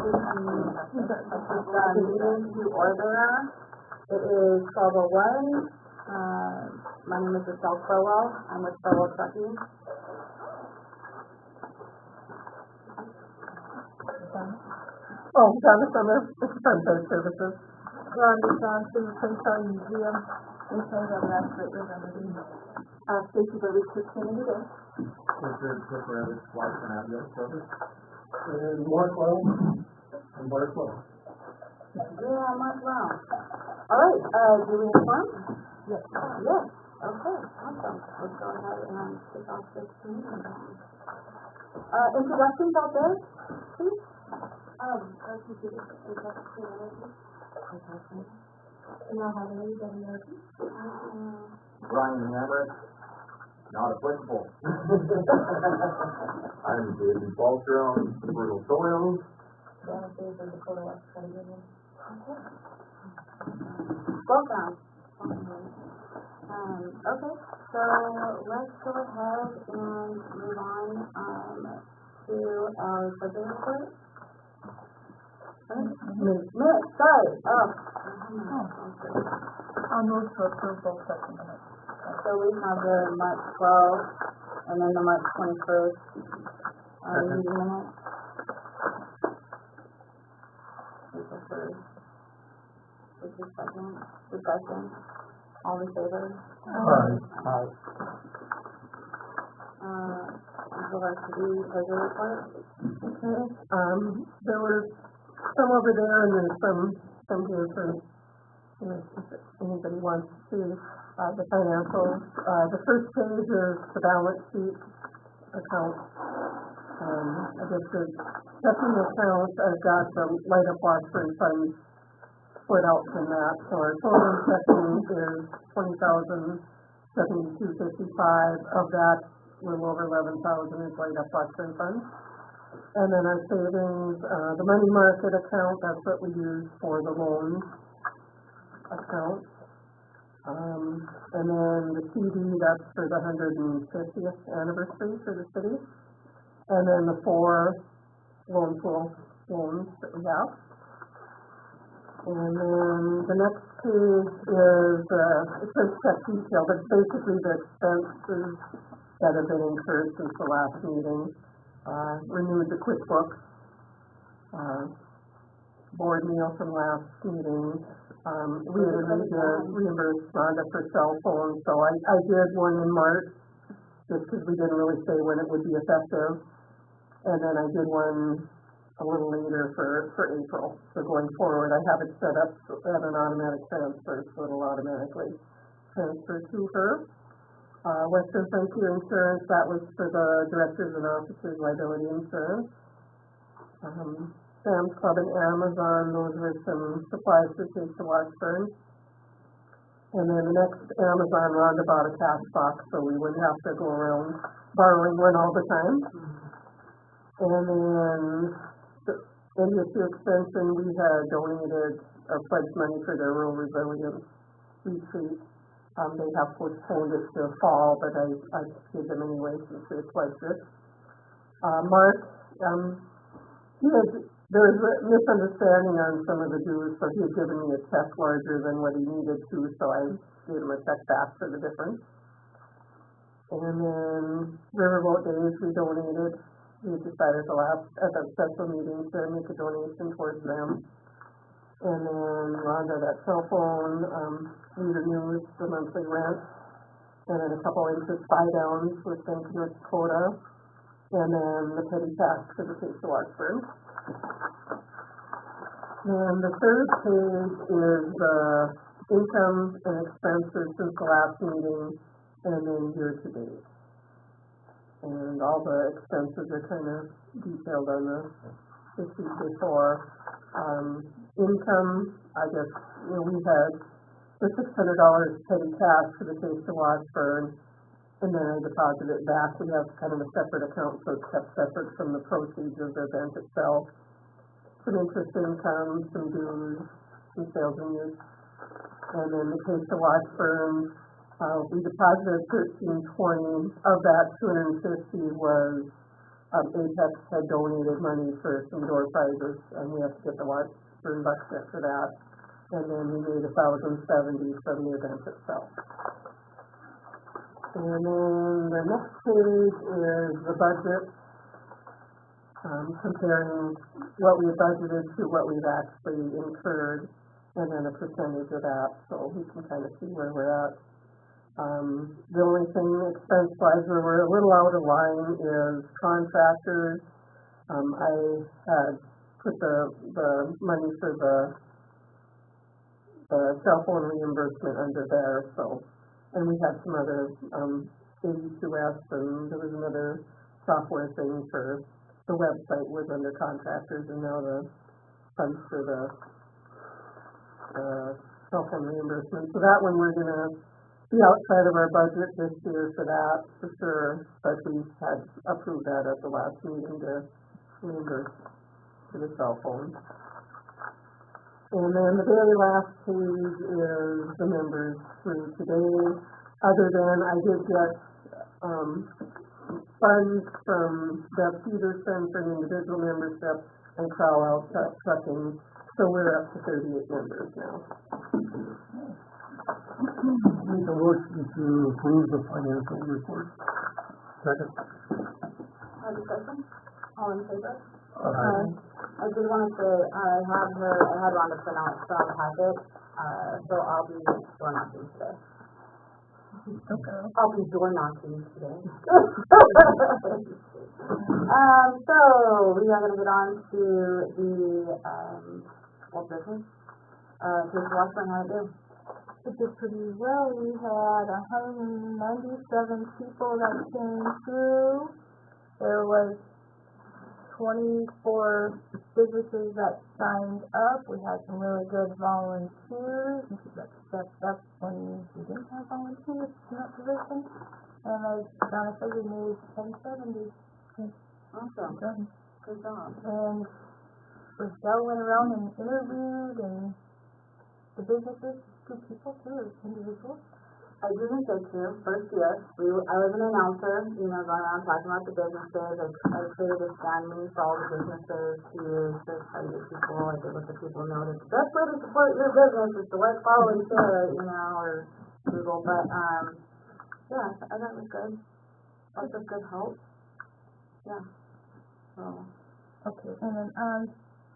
Meeting to order. It is 12:01. My name is Michelle Crowell. I'm with Crowell Trucking. Donna Summer, Sunset Services. Rhonda Johnson, Sunshine Museum. In charge of that Remedy. Stacey Burley, Community Day. Richard Clifford, Washburn Life Service. And Mark Lowe. And Mark Lowe. Yeah, Mark Lowe. All right, do we have one? Yes. Yes. Okay, awesome. Let's go ahead and kick off this meeting. Introductions out there, please. Brian Hammer, not applicable. I'm David Baltram, Brutal Soils. Welcome. Okay, so let's go ahead and move on to our budget report. Minutes, sorry. I'll move to approve both sets of minutes. So we have the March 12th and then the March 21st meeting minutes. April 1st. Discussion. All in favor? Aye. Would you like to do budget report? Okay. There were some over there, and then some here for if anybody wants to see the financials. The first page is the balance sheet account. I guess the checking account, I've got the light up Washburn funds split out from that. So our total checking is $20,072.55. Of that, a little over $11,000 is light up Washburn funds. And then our savings, the money market account, that's what we use for the loan account. And then the CD, that's for the 150th anniversary for the city. And then the 4 loan pool loans that we have. And then the next page is, it says check detail, but basically the expenses that have been incurred since the last meeting. Renewed the QuickBooks, board meal from last meeting. We had agreed to reimburse Rhonda for cell phones, so I did one in March, just because we didn't really say when it would be effective. And then I did one a little later for April. So going forward, I have it set up at an automatic transfer, so it'll automatically transfer to her. Western Frontier Insurance, that was for the directors and officers liability insurance. Sam's Club and Amazon, those were some supplies for Chase to Washburn. And then the next Amazon, Rhonda bought a cash box, so we wouldn't have to go around borrowing one all the time. And then the NDSU extension, we had donated or pledged money for their rural resilience retreat. They have postponed it to fall, but I gave them anyway since they pledged it. Mark, there was a misunderstanding on some of the dues, so he had given me a check larger than what he needed to, so I gave him a check back for the difference. And then Riverboat Days, we donated. We decided at the special meeting to make a donation towards them. And then Rhonda, that cell phone, we renewed the monthly rent, and then a couple interest buy-downs with Bank of North Dakota, and then the petty tax for the Chase to Washburn. And the third page is the income and expenses since the last meeting, and then year-to-date. And all the expenses are kind of detailed on the sheet before. Income, I guess, we had the $600 petty cash for the Chase to Washburn, and then I deposited it back. We have kind of a separate account, so it's kept separate from the proceeds of the event itself. Some interest income, some dues, some sales and use. And then the Chase to Washburn, we deposited $1320. Of that, $250 was Apex had donated money for some door prizes, and we have to get the Washburn buck set for that. And then we made 1,070 from the event itself. And then the next page is the budget, comparing what we budgeted to what we've actually incurred, and then a percentage of that, so we can kind of see where we're at. The only thing expense-wise where we're a little out of line is contractors. I had put the money for the cell phone reimbursement under there, so, and we had some other, 82S, and there was another software thing for the website was under contractors, and now the funds for the cell phone reimbursement. So that one we're gonna be outside of our budget this year for that, for sure, but we had approved that at the last meeting to reimburse to the cell phone. And then the very last page is the members for today, other than I did get funds from Deb Peterson for an individual membership and Crowell Trucking, so we're up to 38 members now. Make a motion to approve the financial report. Second. Discussion? All in favor? Aye. I did want to say, I had Rhonda print out some packet, so I'll be door knocking today. Okay. I'll be door knocking today. So we are going to get on to the, what business? Just Washburn, how to do? It did pretty well. We had 197 people that came through. There was 24 businesses that signed up. We had some really good volunteers that stepped up when we didn't have volunteers in that position. And as Donna said, we made 770. Awesome. Good job. And Rochelle went around and interviewed and the businesses, two people too, individuals. I do think so too. First year, I was an announcer, going around talking about the businesses. I created a stand me for all the businesses to use to try to get people, I did let the people know that the best way to support your business is to like, follow, and share, or Google. But, yeah, I thought it was good. Lots of good help. Yeah. So. Okay, and then on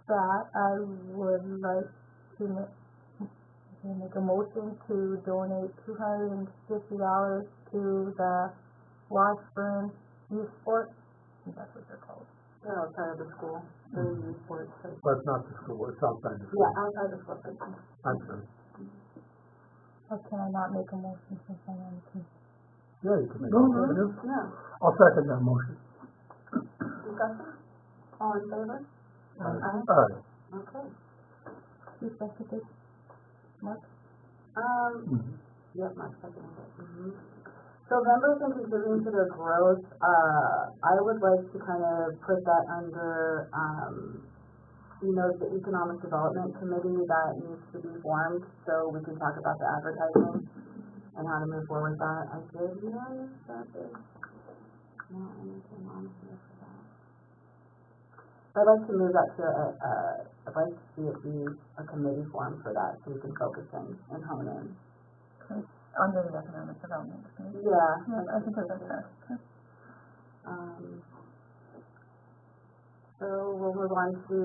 that, I would like to make a motion to donate $250 to the Washburn Youth Sports. I think that's what they're called. They're outside of the school. They're youth sports. But it's not the school, it's outside the school. Yeah, outside the school. I'm sorry. Or can I not make a motion since I'm on the team? Yeah, you can make a motion. Yeah. I'll second that motion. Discussion? All in favor? Aye. Okay. You seconded? Mark? Yep, Mark seconded it. So members and contributing to their growth, I would like to kind of put that under, the Economic Development Committee that needs to be formed, so we can talk about the advertising and how to move forward with that. I did notice that there's not anything on here for that. I'd like to move that to I'd like to see it be a committee form for that, so we can focus in and hone in. Under the Economic Development Committee? Yeah. I think that's fair. So we'll move on to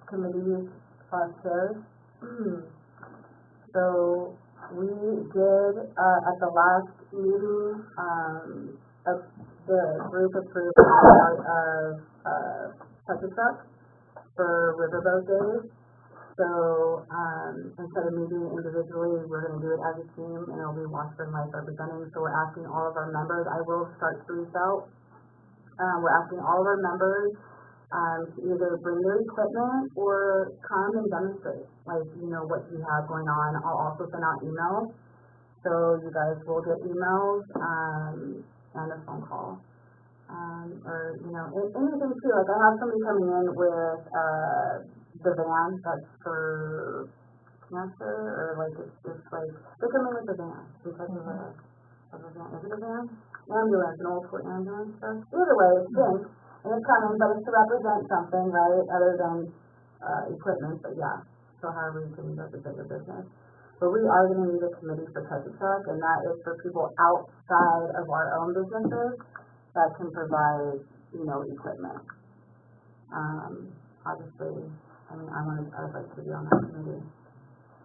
committees / chairs. So we did at the last meeting, the group approved the start of Touch a Truck for Riverboat Days. So instead of meeting individually, we're going to do it as a team, and it'll be Washburn Life representing. So we're asking all of our members. I will start to reach out. We're asking all of our members to either bring their equipment or come and demonstrate, what you have going on. I'll also send out emails, so you guys will get emails and a phone call. Or anything too. Like I have somebody coming in with the van that's for cancer, or it's just they come in with the van because of a van. Is it a van? ambulance, an old Ford ambulance truck. Either way, it's pink, and it's coming, but it's to represent something, right, other than, equipment, but yeah, so however you can represent your business. But we are gonna need a committee for Touch a Truck, and that is for people outside of our own businesses that can provide, equipment. Obviously, I mean, I'd like to be on that committee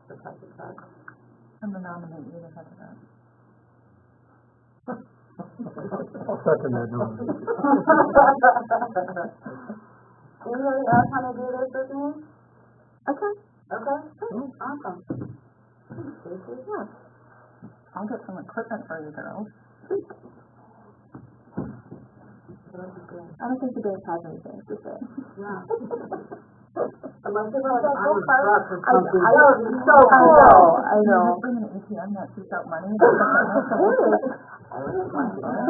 for Touch a Truck. I'm gonna nominate you to head of that. I'll second that nomination. Anybody else wanna do this with me? Okay, Okay, awesome. yeah. I'll get some equipment for you girls. I don't think the Dave has anything to say. Yeah. Unless they're like, Yeah, I'm go a first. truck or something. I That would be so cool. I know. Bring an ATM that shoots out money. Come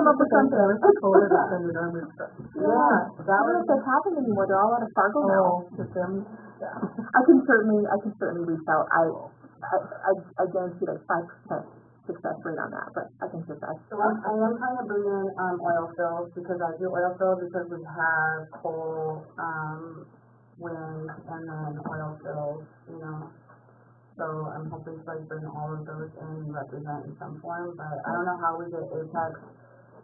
up with something. Voted to send it on this stuff. Yeah, that I don't know if would, that's happening anymore. They're all out of Fargo now. To them, I can certainly reach out. I guarantee like 5% success rate on that, but I think that that's. so I am trying to bring in, oil fills, because I do oil fills because we have coal, wind, and then oil fills, So I'm hoping to like bring all of those in and represent in some form, but I don't know how we get APEX.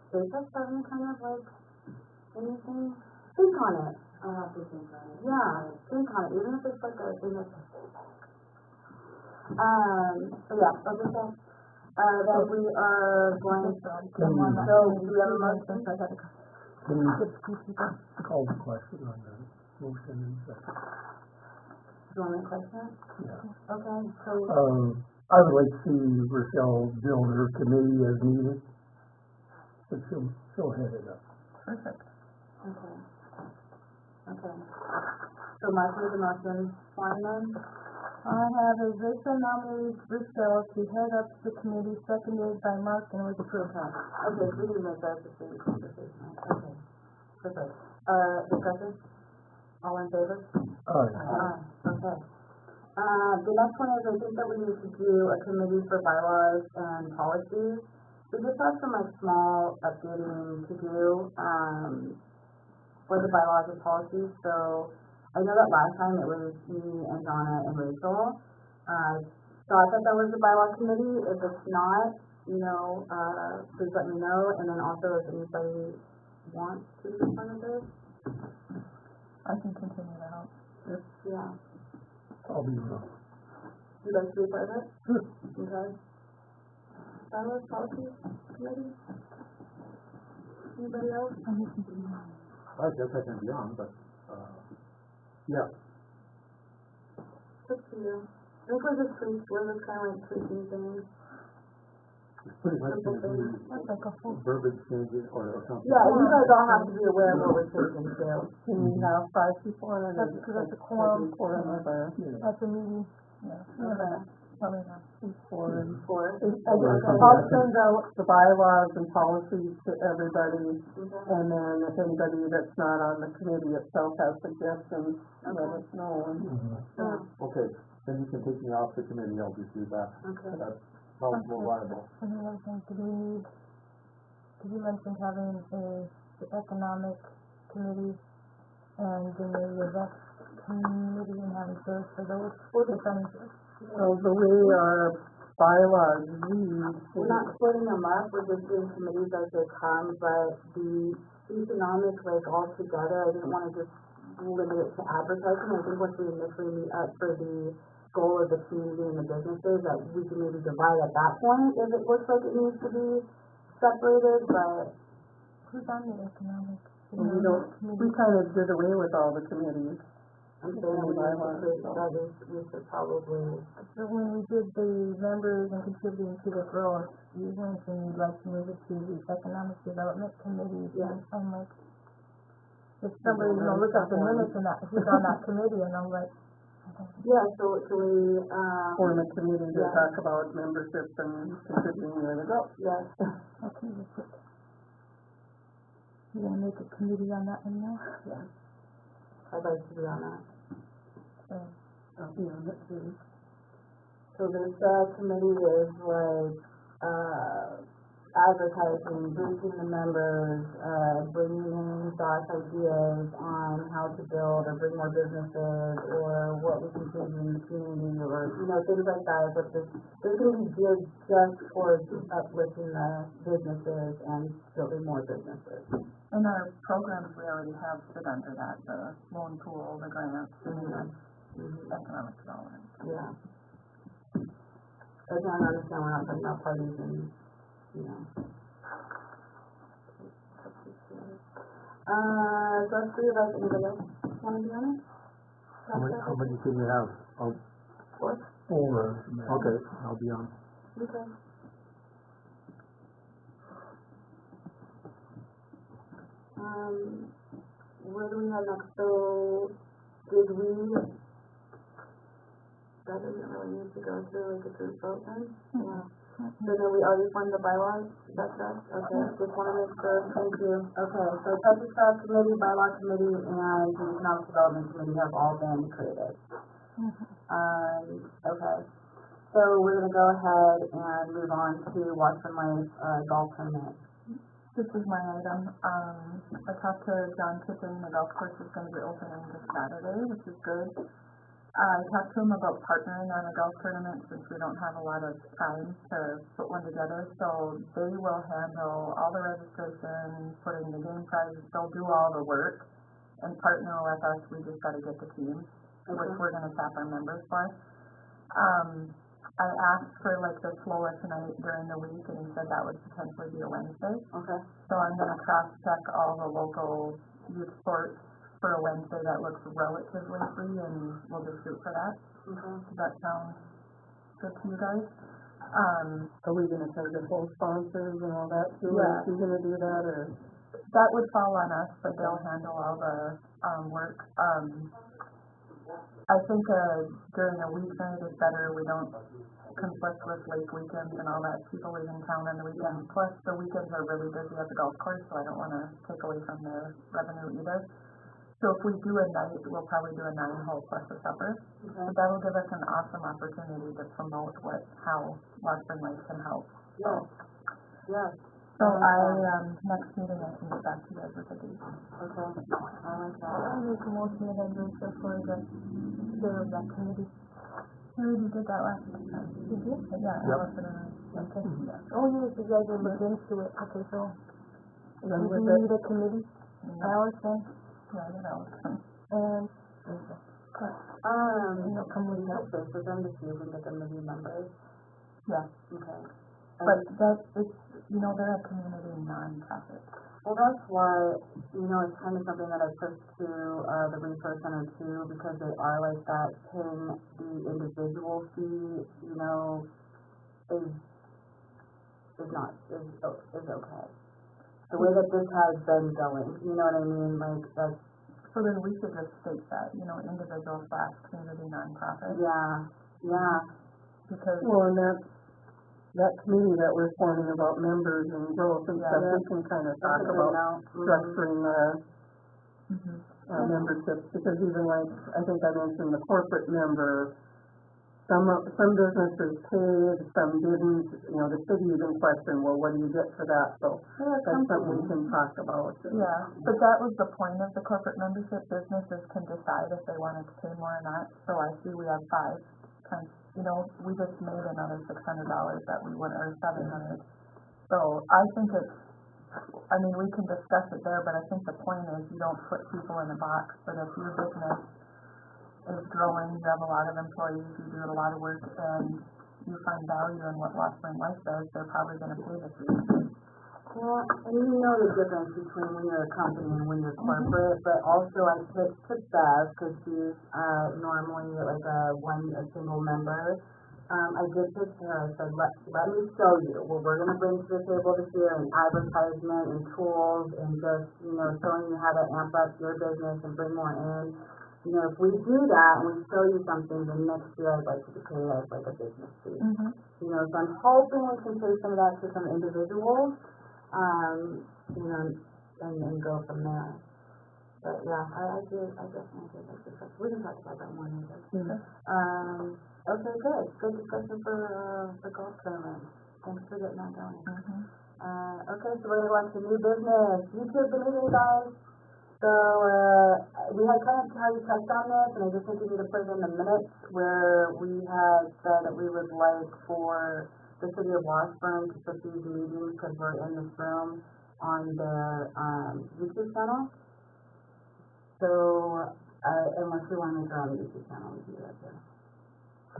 APEX doesn't kind of like anything, think on it. I'll have to think on it. Yeah, think on it, even if it's like a thing that's. So yeah, I'll just say, that we are going, so do we have a motion? Can you call the question on the motion and second? Do you want me to question? Yeah. Okay, so, I would like to see Rochelle build her committee as needed, but she'll head it up. Perfect. okay. So Mark made the motion, Wyman, I have a Rachel nominated Rochelle to head up the committee, seconded by Mark, and was approved. okay, we can make that the same conversation, okay, perfect. Discussion? All in favor? Okay. The next one is, I think that we need to do a committee for bylaws and policies. We just have some like small updating to do, for the bylaws and policies, so I know that last time it was me and Donna and Rachel. Thought that was the bylaw committee. If it's not, please let me know, and then also if anybody wants to be part of this. I can continue to help. Yeah. I'll be wrong. You'd like to be part of it? Okay. Bylaws, policies committee? Anybody else? I guess I can be on, but, yeah. Up to you. I think we're just kind of like tweaking things. It's pretty much Simple gonna be things. That's like a full. verbiage changes or something. Yeah, you guys all have to be aware of what we're changing to. can we have 5 people on it? That's because that's a quorum. Quorum of our, That's a meeting. Yeah. Okay. Probably not. 4 and Four. I'll send out the bylaws and policies to everybody, Okay. and then if anybody that's not on the committee itself has suggestions, let us know. Yeah. Okay, then you can take me off the committee, I'll just do that. Okay. That sounds more viable. And the other thing, did you mention having the economic committee and then maybe a rec committee and having chairs for those? So the way our bylaws read, We're not splitting them up, we're just doing committees as they come, but the economic, like, all together, I didn't want to just limit it to advertising. I think once we initially meet up for the goal of the community and the businesses, that we can maybe divide at that point if it looks like it needs to be separated, but. Who's on the economic? we kind of did away with all the committees. I'm saying we should probably. So when we did the members and contributing to the growth, you mentioned you'd like to move it to the economic development committee. Yeah. And I'm like, if somebody, look up the minutes and that, who's on that committee, and I'm like, Yeah, so can we, Form a committee to Yeah. talk about membership and contributing to the growth. yes, okay, we'll put, you gonna make a committee on that one now? yeah. I'd like to be on that. So, So this, committee is like, advertising, briefing the members, bringing in thoughts, ideas on how to build or bring more businesses, or what we can change in the community, or, things like that. But this is going to be geared just towards uplifting the businesses and building more businesses. In our programs, we already have fit under that, the loan pool, the grants, and economic development. Yeah. I don't understand we're not putting out parties and, so let's see if anybody else want to be on it? How many can you have? Oh, Four? Four. okay, I'll be on. Okay. Where do we have next? So, that doesn't really need to go through like a group vote then? Yeah. So then we already formed the bylaws, is that correct? Okay, just want to make sure, thank you. Okay, so Texas Staff Committee, Bylaw Committee, and the Economic Development Committee have all been created. Okay, so we're going to go ahead and move on to Washburn Life golf tournament. This is my item. I talked to John Tippin, the golf course is going to be opening this Saturday, which is good. I talked to him about partnering on a golf tournament since we don't have a lot of time to put one together. So they will handle all the registration, putting the game prizes, they'll do all the work and partner with us. We just got to get the teams, which we're going to tap our members for. I asked for like the slower tonight during the week, and he said that would potentially be a Wednesday. Okay. So I'm going to cross-check all the local youth sports for a Wednesday that looks relatively free, and we'll just shoot for that. Okay. Does that sound good to you guys? Are we gonna take the full sponsors and all that too? Yeah. Are you gonna do that, or? That would fall on us, but they'll handle all the work. I think during a weeknight is better. We don't conflict with late weekends and all that. People leave in town on the weekends. Plus, the weekends are really busy at the golf course, so I don't want to take away from their revenue either. So if we do a night, we'll probably do a 9-hole plus a supper. Okay. But that'll give us an awesome opportunity to promote how Washburn Life can help. Yeah. Yeah. So next meeting I can get back to you guys with a date. Okay. I like that. I'll make a motion that I move for the chair of that committee. We already did that last time. Did you? Yeah, Allison and I. Okay. Oh, yes, you guys are looking into it. Okay, so Then we with need it, a committee. Allison. Yeah, I know Allison. And they'll come with touch us. base with them to see if we can get them to be members. Yeah. Okay. But it's, they're a community nonprofit. Well, that's why, it's kind of something that I pushed to the Resource Center too, because they are like that. Paying the individual fee, is okay. The way that this has been going, you know what I mean? Like, that's... So then we should just state that, individual / community nonprofit. Yeah. Because, well, and that committee that we're forming about members and growth and stuff, we can kind of talk about structuring memberships, because even like, I think I mentioned the corporate member, some businesses paid, some didn't, the city even questioned, well, what do you get for that? So that's something we can talk about. yeah, but that was the point of the corporate membership. Businesses can decide if they wanted to pay more or not. So I see we have 5 times, we just made another $600 that we would, or $700. So I think we can discuss it there, but I think the point is you don't put people in a box. But if your business is growing, you have a lot of employees, you do a lot of work, and you find value in what Washburn Life does, they're probably going to pay the fee. Well, and you know the difference between when you're a company and when you're corporate, but also I pitched to Bev, because she's normally like a single member. I did pitch to her. I said, let me show you what we're going to bring to the table this year, and advertisement and tools, and just, showing you how to amp up your business and bring more in. If we do that and we show you something, then next year I'd like you to pay us like a business fee. So I'm hoping we can pay some of that to some individuals, and go from there. But yeah, I definitely did like discussion. We can talk about that more later. Okay, good. Good discussion for the golf tournament. Thanks for getting that going. Okay, so we're gonna go on to new business, YouTube the meeting, guys. So, we had kind of already touched on this, and I just think we need to put it in the minutes where we had said that we would like for the city of Washburn to put these meetings, because we're in this room, on their, YouTube channel. So, unless we want to make our own YouTube channel, we can do that too.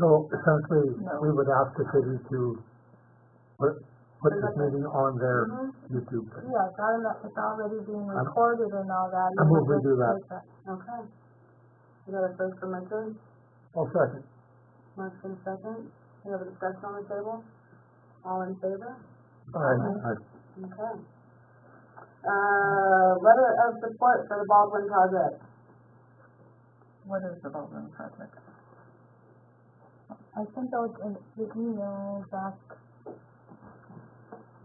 So essentially, we would ask the city to put this meeting on their YouTube. Yeah, it's already being recorded and all that. I move we do that. Okay. You got a first from Richard? I'll second. Mark's in second. We have a discussion on the table? All in favor? Aye. Okay. Letter of support for the Baldwin project. What is the Baldwin project? I sent out an email back.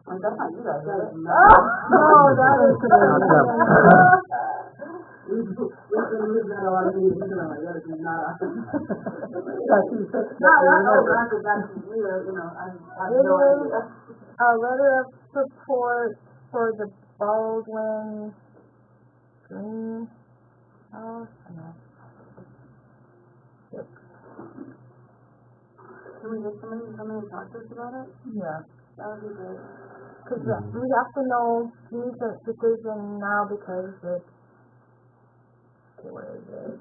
That's not you guys, is it? No, that is We can use that a lot of things, you know, that is not. That's weird, you know, I have no idea. A letter of support for the Baldwin greenhouse. Can we get somebody to come in and talk to us about it? Yeah. That would be great. Because we have to know, we need a decision now because it's, okay, where is it?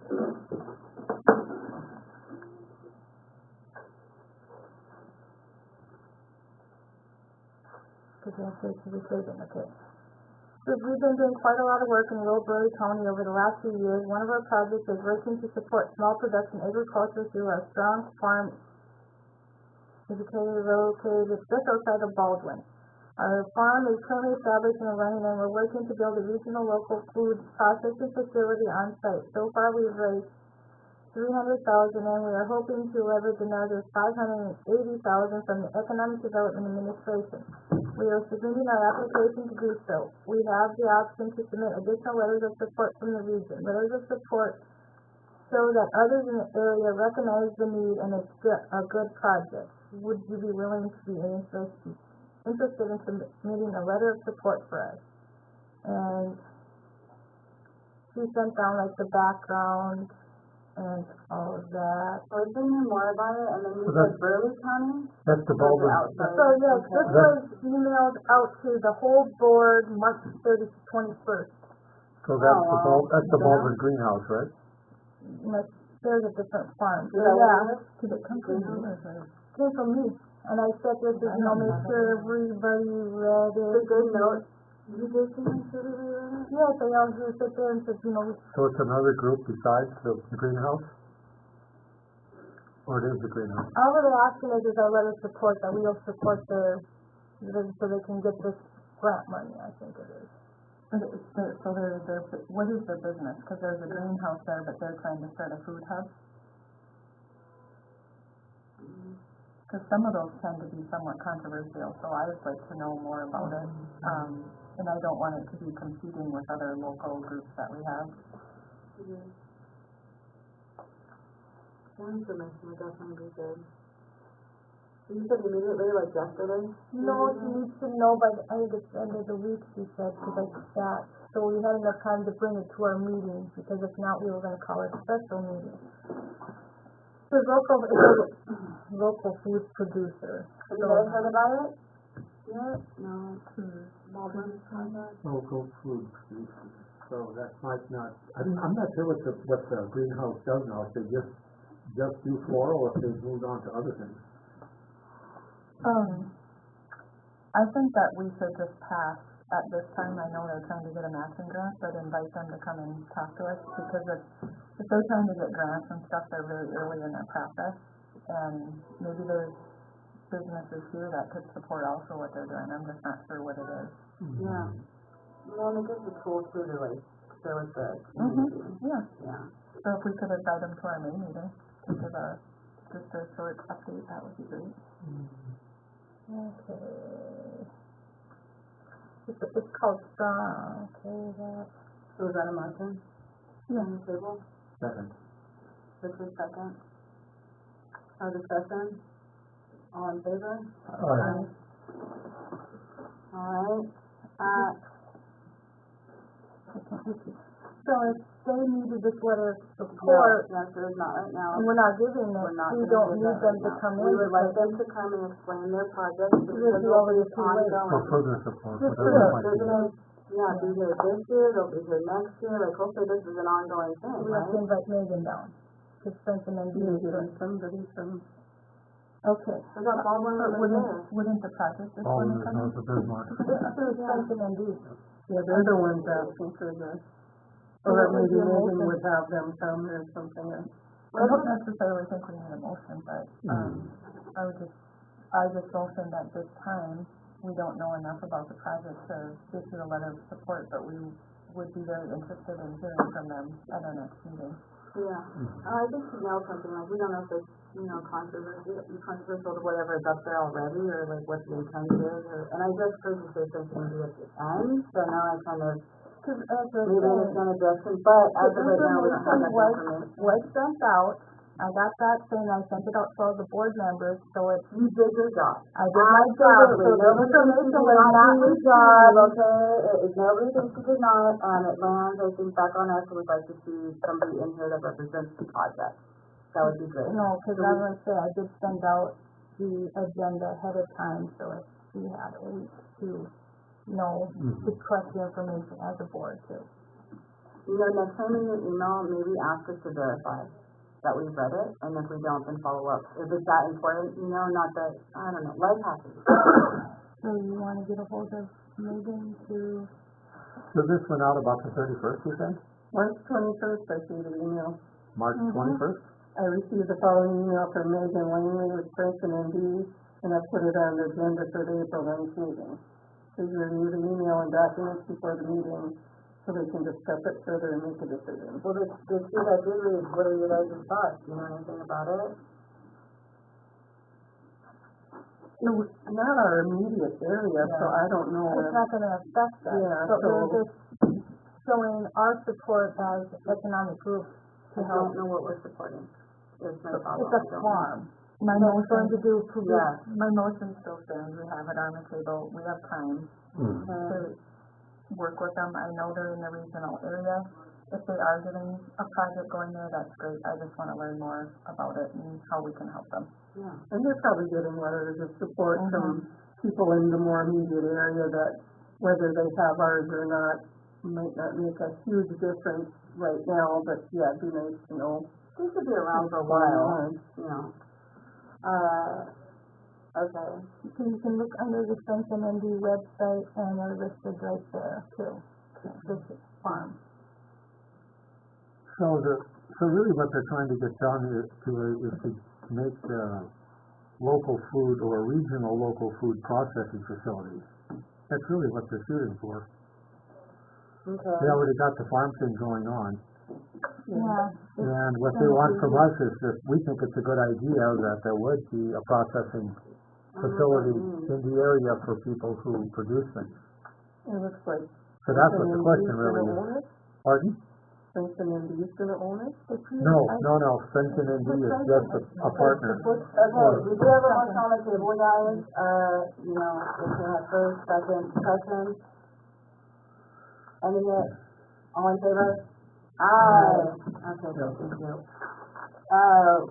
Because we have to make a decision, okay. So we've been doing quite a lot of work in Wilkes-Barre County over the last few years. One of our projects is working to support small production agriculture through our strong farm located just outside of Baldwin. Our farm is currently established and running, and we're working to build a regional local food processing facility on site. So far, we've raised $300,000, and we are hoping to leverage another $580,000 from the Economic Development Administration. We are submitting our application to do so. We have the option to submit additional letters of support from the region. Letters of support show that others in the area recognize the need and it's a good project. Would you be willing to be interested in submitting a letter of support for us? And she sent down like the background and all of that. So I think more about it, and then you said Burley County? That's the Baldwin. So yes, this was emailed out to the whole board March 21st. So that's the Baldwin greenhouse, right? There's a different farm. So Yeah. Did it come from you? Came from me. And I said this is, make sure everybody read it. It's a good note. You did make sure everybody read it? Yes, I also sit there and said, So it's another group besides the greenhouse? Or it is the greenhouse? all that they're asking is our letter of support, that we'll support so they can get this grant money, I think it is. So what is their business? Because there's a greenhouse there, but they're trying to start a food hub? Because some of those tend to be somewhat controversial, so I would like to know more about it. And I don't want it to be competing with other local groups that we have. More information would definitely be good. You said immediately, like yesterday? No, she needs to know by the end of the week, she said, because I sat. So we had enough time to bring it to our meeting, because if not, we were going to call it a special meeting. So local food producer. Have you guys heard about it? Yeah? No. Baldwin project? Local food producers. So that might not, I'm not sure what the greenhouse does now, if they just do floral, or if they've moved on to other things. I think that we should just pass at this time. I know they're trying to get a matching grant, but invite them to come and talk to us, because if they're trying to get grants and stuff, they're very early in their process, and maybe there's businesses here that could support also what they're doing. I'm just not sure what it is. Yeah. Well, and it gives the tool too to like share with the community. Yeah. So if we could invite them to our main meeting to give just a short update, that would be great. Okay. It's called Strong. Okay, that. So is that a motion? Yeah. On the table? Second. Richard, second. Our discussion? All in favor? Aye. Alright, So if they needed this letter of no, support, the answer is not right now. and we're not giving it, We're not we gonna don't give need that them right to now. come in. We would like because them to come and explain their project, Because because it's it'll already be too late. For ongoing. further support, Just whatever it might They're be. gonna, be here this year, they'll be here next year, like hopefully this is an ongoing thing, We have to right? invite Megan down to strengthen and do Maybe it. somebody from, Okay. We got Baldwin But right there. wouldn't the project this All one in the come in? north of Bismarck. It's to strengthen and do. yeah, they're the ones asking for this. So Or what was maybe your Megan motion? would have them come or something. I don't necessarily think we need a motion, but, I just motioned at this time, we don't know enough about the project to issue a letter of support, but we would be very interested in hearing from them at our next meeting. Yeah, I think you know something, like, we don't know if it's, controversial to whatever is up there already, or like what the intent is, and I just heard you say something maybe at the end, so now I kind of, Cause as a maybe understand the direction, but as of the right now, we don't have that information information. was sent out, I got that thing, I sent it out to all the board members, so it's, You did your job. I did my job, so the Nobody thinks information you was did not not do your job, received. okay? Nobody thinks you did not, it lands, I think, back on us, and we'd like to see somebody in here that represents the project. That would be great. No, cause I was gonna say, I did send out the agenda ahead of time, so if we had a week to know, to collect the information as a board too. You know, next time in your email, maybe ask us to verify that we've read it, and if we don't, then follow up. If it's that important, not that, I don't know, life happens. So you wanna get a hold of Megan to, So this went out about the 31st, you said? March 21st, I see the email. March 21st? I received the following email from Megan Langley with Strength and MD, and I put it on the agenda for the April 9th meeting. So you review the email and documents before the meeting, so they can discuss it further and make a decision. Well, the sheet I did read, what are your guys' thoughts? You know anything about it? It was not our immediate area, so I don't know. it's not gonna affect us, Yeah, but we're so- just showing our support as economic group I to help. don't know what we're supporting. Is my problem. It's a I don't know. farm. My motion- going to do, Yeah. my motion still stands, we have it on the table, we have time to work with them, I know they're in the regional area. If they are getting a project going there, that's great, I just wanna learn more about it and how we can help them. Yeah. And they're probably getting letters of support from people in the more immediate area that, whether they have ours or not, might not make a huge difference right now, but yeah, it'd be nice to know. They should be around for a what's going while, on. Okay. So you can look under the Strength and MD website and they're listed right there too, this is farm. So really what they're trying to get done is to make local food or regional local food processing facilities. That's really what they're shooting for. Okay. They already got the farm thing going on. Yeah. And what they want from us is that we think it's a good idea that there would be a processing facility in the area for people who produce things. It looks like. So that's what the question really is. Own it? Pardon? Strength and MD is gonna own it? No. Fenton and D is just a partner. Okay, we do have a motion on the table, guys, if you have first, second, discussion. Any, all in favor? Aye. Okay, thank you.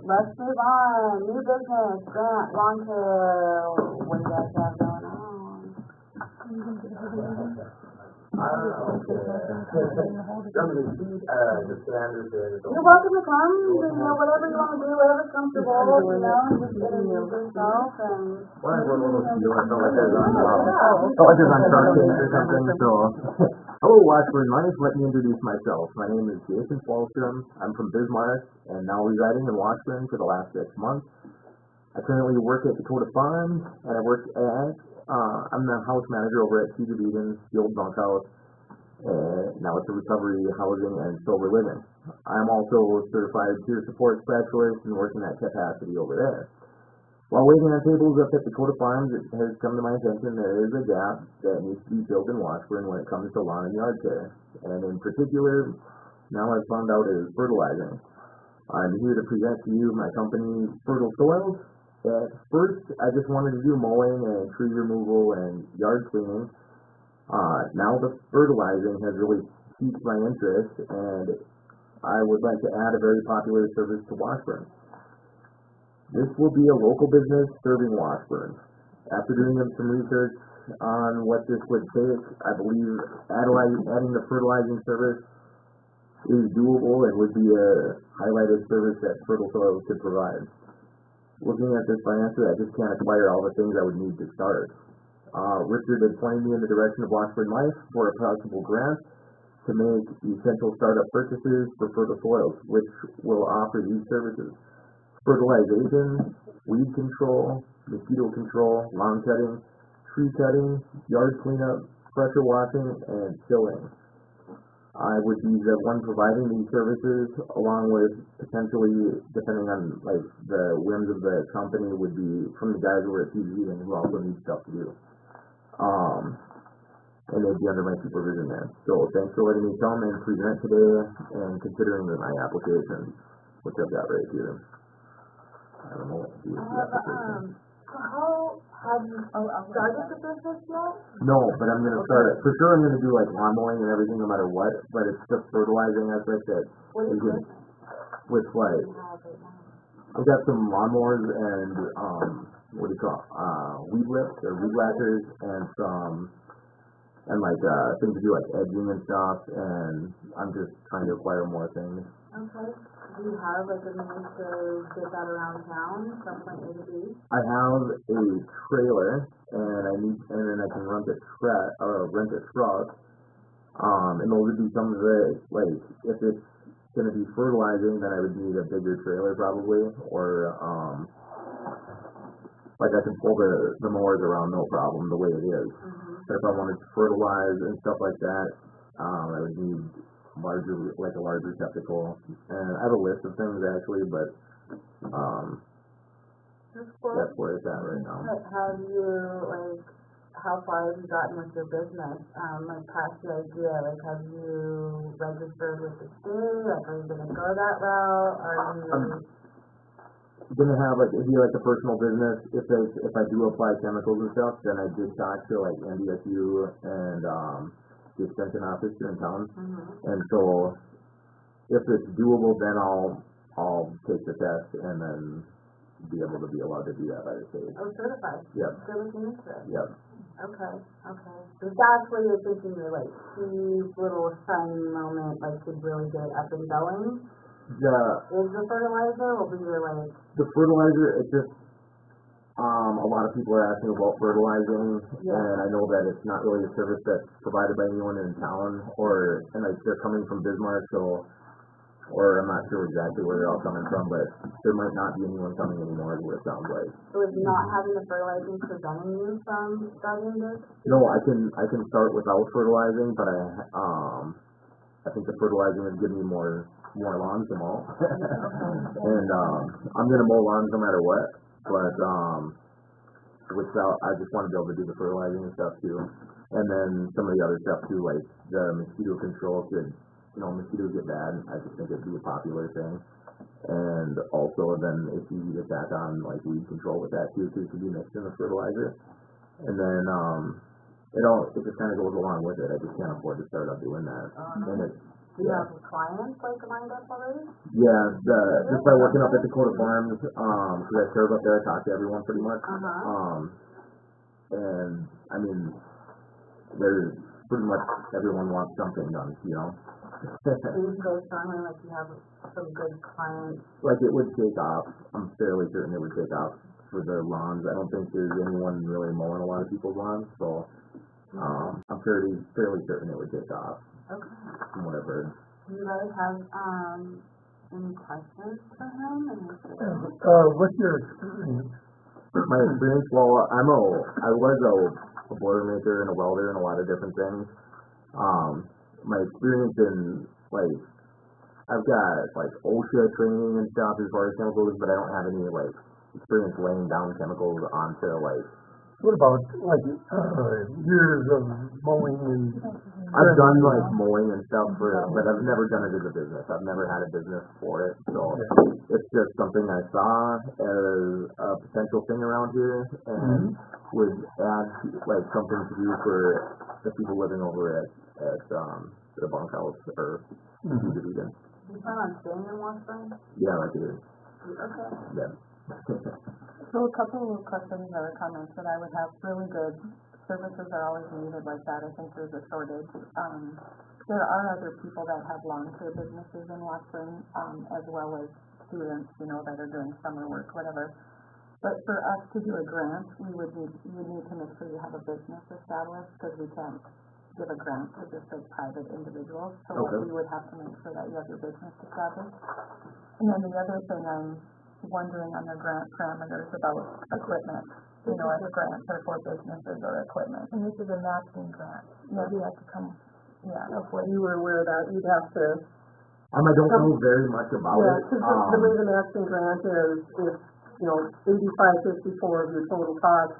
Let's move on, new business, grant, lawn care, what do you guys have going on? Somebody see, the standard there. You're welcome to come, whatever you wanna do, whatever's comfortable, just introduce yourself and. Well, I wrote a little spiel, I felt like I was on, felt like I was on Shark Tank or something, so. Hello, Washburn Life, let me introduce myself. My name is Jason Swalstrom, I'm from Bismarck, and now residing in Washburn for the last 6 months. I currently work at Dakota Farms, and I work I'm the house manager over at Cedar Beaton's, the old bunkhouse. Now it's a recovery, housing, and sober living. I'm also a certified peer support specialist and work in that capacity over there. While waiting on tables up at Dakota Farms, it has come to my attention there is a gap that needs to be filled in Washburn when it comes to lawn and yard care. And in particular, now I've found out is fertilizing. I'm here to present to you my company, Fertile Soils. At first, I just wanted to do mowing and tree removal and yard cleaning. Now the fertilizing has really piqued my interest, and I would like to add a very popular service to Washburn. This will be a local business serving Washburn. After doing some research on what this would take, I believe adding the fertilizing service is doable and would be a highlighted service that Fertile Soils could provide. Looking at this financially, I just can't acquire all the things I would need to start. Richard had pointed me in the direction of Washburn Life for a possible grant to make essential startup purchases for Fertile Soils, which will offer these services: fertilization, weed control, mosquito control, lawn cutting, tree cutting, yard cleanup, pressure washing, and tilling. I would be the one providing these services, along with potentially, depending on like the whims of the company, would be from the guys over at TV and who also need stuff to do. And they'd be under my supervision there. So thanks for letting me come and present today and considering my application, which I've got right here. I don't know what to do with the application. How have you started the business yet? No, but I'm gonna start it. For sure I'm gonna do like lawn mowing and everything no matter what, but it's the fertilizing aspect that What is it? with like, I've got some lawnmowers and, what do you call it? Weed whips or weed whackers and things to do like edging and stuff, and I'm just trying to acquire more things. Okay. Do you have like a means to get that around town from point A to B? I have a trailer and then I can rent a truck. And those would be some of the, like, if it's gonna be fertilizing, then I would need a bigger trailer probably, or, like I can pull the mowers around no problem the way it is. But if I wanted to fertilize and stuff like that, I would need a larger receptacle. And I have a list of things actually, but, that's where it's at right now. Have you, like, how far have you gotten with your business? Like, past the idea, like, have you registered with the state? Like, are you gonna go that route? Are you... Gonna have it'd be like a personal business. If I do apply chemicals and stuff, then I just talk to like NDSU and the extension office here in town. And so if it's doable, then I'll take the test and then be able to be allowed to do that by the state. Oh, certified? Yep. Good looking into it. Yep. Okay. So that's where you're thinking your like key little shining moment, like, could really get up and going? Is the fertilizer, will be your like... The fertilizer, it's just, a lot of people are asking about fertilizing, and I know that it's not really a service that's provided by anyone in town, and like they're coming from Bismarck, or I'm not sure exactly where they're all coming from, but there might not be anyone coming anymore, is what it sounds like. So is not having the fertilizing preventing you from starting this? No, I can start without fertilizing, but I think the fertilizing would give me more lawns to mow. And I'm gonna mow lawns no matter what, but I just want to be able to do the fertilizing and stuff too. And then some of the other stuff too, like the mosquito control mosquitoes get bad. I just think it'd be a popular thing. And also then it's easy to tack on like weed control with that too, because it could be mixed in the fertilizer. And then it just kind of goes along with it. I just can't afford to start up doing that. And do you have clients like lined up already? Yeah, just by working up at Dakota Farms, because I serve up there, I talk to everyone pretty much. And I mean, there's pretty much everyone wants something done, you know. So you feel strongly like you have some good clients? Like it would take off. I'm fairly certain it would take off for the lawns. I don't think there's anyone really mowing a lot of people's lawns, so I'm fairly certain it would take off. Okay. From what I've heard. Do you guys have any questions for him? What's your experience? My experience, well, I was a boilermaker and a welder and a lot of different things. My experience in like I've got like OSHA training and stuff as far as chemicals, but I don't have any like experience laying down chemicals onto like. What about like years of mowing and? I've done like mowing and stuff but I've never done it as a business. I've never had a business for it, so it's just something I saw as a potential thing around here, and would add like something to do for the people living over at the bunkhouse or Eden. You plan on staying in Washburn? Yeah, like it is. Okay. Yeah. So a couple of questions or comments that I would have. Really good services are always needed like that. I think there's a shortage. There are other people that have lawn-care businesses in Washburn, as well as students, that are doing summer work, whatever. But for us to do a grant, you need to make sure you have a business established, because we can't give a grant to just like private individuals. So we would have to make sure that you have your business established. And then the other thing I'm wondering on the grant parameters about equipment, if grants are for businesses or equipment. And this is a matching grant. Maybe I could come, If you were aware of that, you'd have to. I don't know very much about it. Because the way the matching grant is, if, 85/54 of your total cost,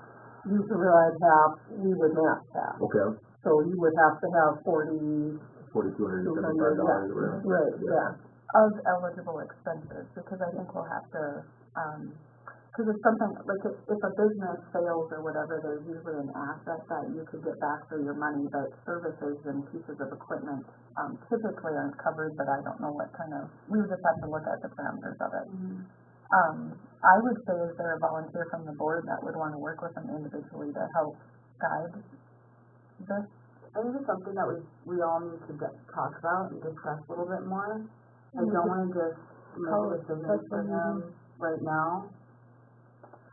you provide half, we would match half. Okay. So you would have to have $4,275 $4,275 or whatever. Right, yeah. of eligible expenses, because I think we'll have to, because it's something, like if a business fails or whatever, there's usually an asset that you could get back for your money, but services and pieces of equipment typically aren't covered, but I don't know what kind of, we would just have to look at the parameters of it. I would say, is there a volunteer from the board that would want to work with them individually to help guide this? I think it's something that we all need to talk about and discuss a little bit more. I don't want to just make a decision for him right now.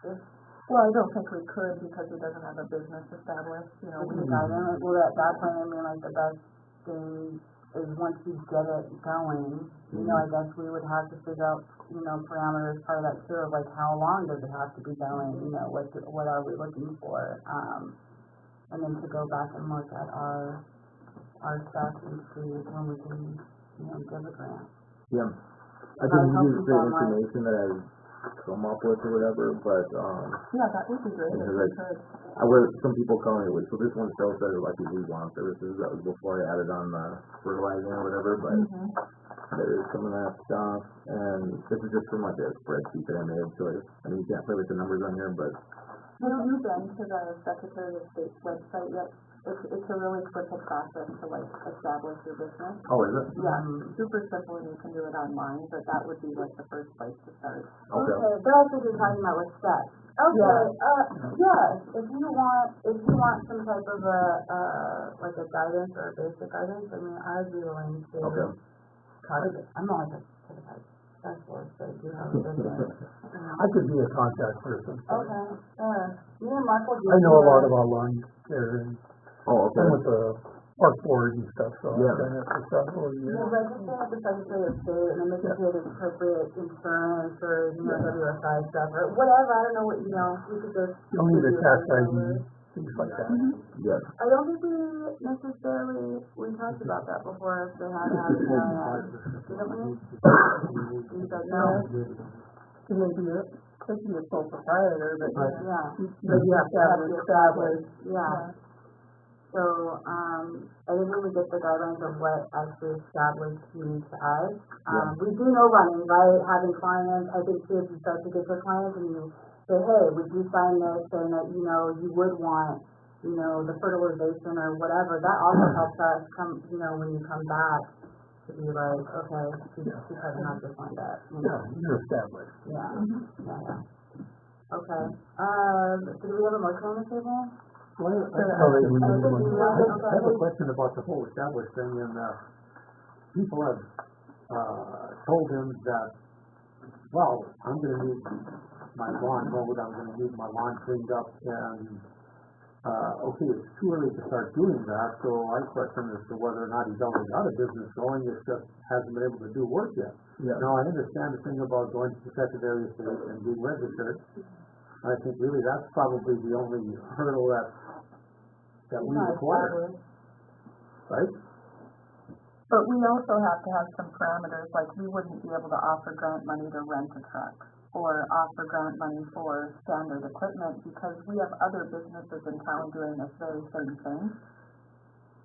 Well, I don't think we could, because he doesn't have a business established, We guide him. Well, at that point, I mean, like, the best thing is once you get it going, I guess we would have to figure out, parameters, part of that too, of like how long does it have to be going, what are we looking for? And then to go back and look at our stuff and see when we can, give a grant. Yeah. I can use the information that I've come up with or whatever, but that would be great if we could. some people call me, so this one still says like we want services. That was before I added on the fertilizing or whatever, but there is some of that stuff, and this is just from like a spreadsheet that I made, so you can't play with the numbers on here, but Have you been to the Secretary of State's website yet? It's a really quick process to like establish your business. oh, is it? Yeah, super simple, and you can do it online, but that would be like the first place to start. Okay. But I think you're talking about with steps. Okay, yes, if you want some type of like a guidance or a basic guidance, I mean, I'd be willing to talk to, I'm not like a certified specialist, but I do have a business. I could be a contact person. Okay, me and Mark will do. I know a lot about lawn care, and Oh, okay. I'm with the park board and stuff, so Yeah. I've done it for several years. Well, register at the Secretary of State and then make sure it's appropriate insurance or, WSI stuff or whatever, I don't know what, we could just. You'll need a tax ID, things like that. Yes. I don't think we talked about that before, if they had to have it done yet. Didn't we? You said no? It may be could be a sole proprietor, but Yeah. you have to have it established. Yeah. So, I think when we get the guidelines of what actually established means to us, we do know running, right, having clients, I think too, if you start to get your clients and you say, hey, would you sign this, saying that, you would want, the fertilization or whatever, that also helps us come, when you come back, to be like, okay, she doesn't have to find that, Yeah, you're established. Yeah. Okay, do we have a motion on the table? Well, I have a question about the whole established thing, and people have told him that, well, I'm going to need my lawn mowed, I'm going to need my lawn cleaned up, and okay, it's too early to start doing that, so I question as to whether or not he's already got a business going, it's just hasn't been able to do work yet. Yeah. Now, I understand the thing about going to the Secretary of State and being registered. I think really that's probably the only hurdle that we require, right? But we also have to have some parameters, like we wouldn't be able to offer grant money to rent a truck or offer grant money for standard equipment, because we have other businesses in town doing this very same thing,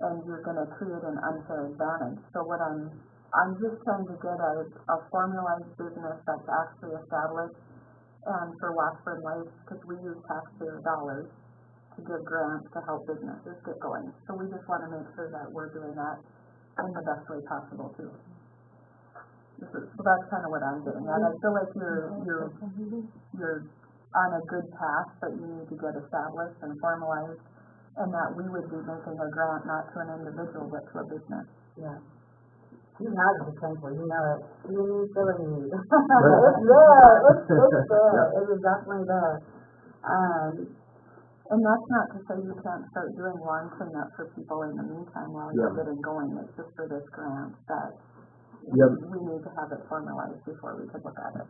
and you're going to create an unfair advantage. So what I'm I'm just trying to get a formalized business that's actually established, and for Washburn Life, because we use taxpayer dollars to give grants to help businesses get going. So we just want to make sure that we're doing that in the best way possible too. So that's kind of what I'm getting at. I feel like you're on a good path, but you need to get established and formalized, and that we would be making a grant not to an individual but to a business. Yeah. You have the potential, you know it. You really need. It's there. It's there. It is definitely there. And that's not to say you can't start doing lawn cleanup for people in the meantime while you're getting going. It's just for this grant that we need to have it formalized before we could look at it.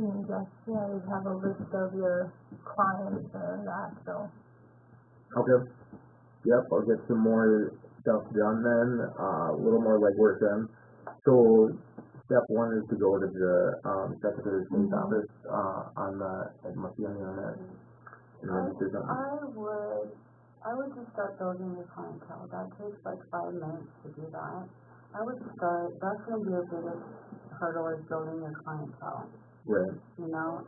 And you have a list of your clients and that, so. Okay. Yep, I'll get some more stuff done then, a little more legwork then. So, step one is to go to the, Secretary of State's office, it must be on the internet. I would just start building your clientele. That takes like 5 minutes to do that. I would start, that's going to be your biggest hurdle, is building your clientele. Right. You know,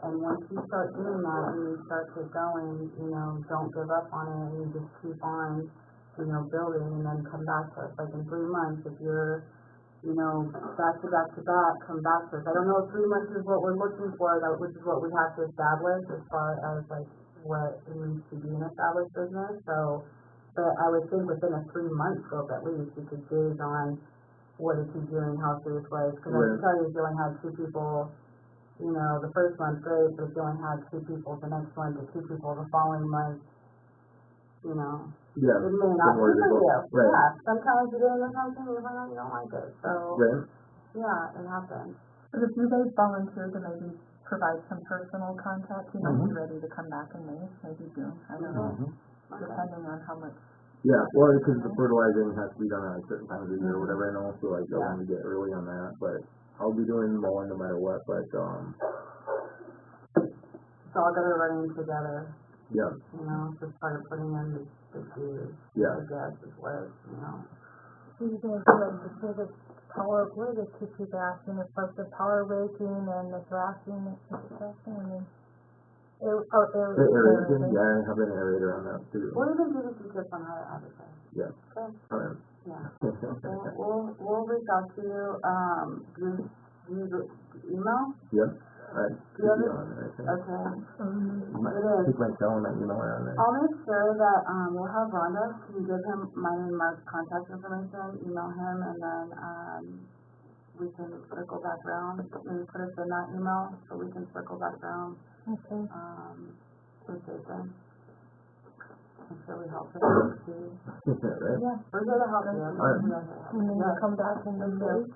and once you start doing that and you start to going, you know, don't give up on it, and you just keep on, you know, building, and then come back to us. Like in 3 months, if you're, you know, back to back to back, come back to us. I don't know if 3 months is what we're looking for, which is what we have to establish as far as like what it needs to be an established business. So, but I would think within a 3-month scope at least, you could gauge on what is he doing, how serious was. Because I can tell you, if you only had 2 people, you know, the first month, great, but if you only had 2 people the next month, or 2 people the following month, you know, it may not be for you. Right. Yeah, sometimes you're doing something, you don't like it. So, yeah, it happens. But if you guys volunteer to maybe provide some personal contact, you might be ready to come back in May, maybe June, I don't know, depending on how much. Yeah, well, because the fertilizing has to be done at certain times of the year or whatever, and also like I want to get early on that, but I'll be doing mowing no matter what, but it's all gonna run in together. Yeah. You know, just started putting in the shoes. Yeah. The gas is what, you know. So you guys like the sort of power, what are the 2 asking? It's like the power raking and the grassing and stuff, I mean. Aerating, yeah, I have an aerator on that too. We'll even give you some tips on how to advertise. Yeah. Okay. Alright. Yeah. We'll reach out to you. Use the email? Yep. Alright. Do you have it? On there, I think. Okay. It is. Keep my phone and email around there. I'll make sure that we'll have Rhonda. Can you give him mine and Mark's contact information, email him, and then we can circle back around. Maybe put us in that email so we can circle back around. Okay. Appreciate them. I'm sure we help them too. Right? Yeah, we're here to help you. Alright. And then you come back in the day?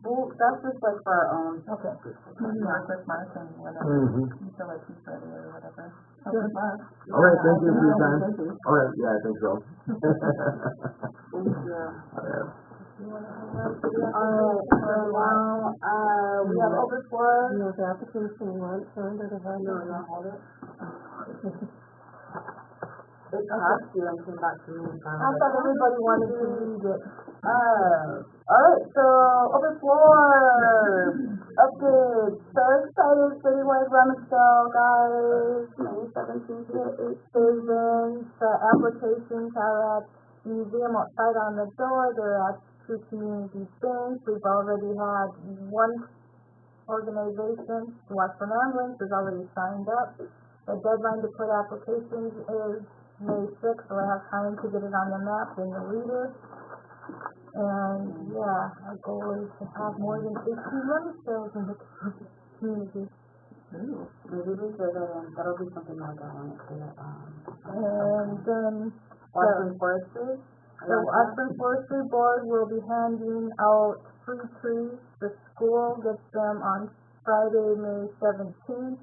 Well, that's just like for our own. Okay. Maybe work with Mark and whatever, you feel like he's ready or whatever. Good. Alright, thank you for your time. Alright, yeah, I think so. Thank you. Alright. Alright, so now, we have open floor. You have the application you want, under the hand. No, no, hold it. It passed you and came back to me. I thought everybody wanted to read it. Alright, so open floor. Update. So excited, citywide rummage sale, guys. May 17th to 8th Thursday. The applications are at the museum outside on the door. They're at 2 community things. We've already had 1 organization, Washburn Life, has already signed up. The deadline to put applications is May 6th, so I have time to get it on the map and the reader. And yeah, our goal is to have more than 18 rummage sales in the community. Maybe we should, that'll be something like I want to, And then Washburn Forestry. the Washburn Forestry Board will be handing out free trees. The school gets them on Friday, May 17th.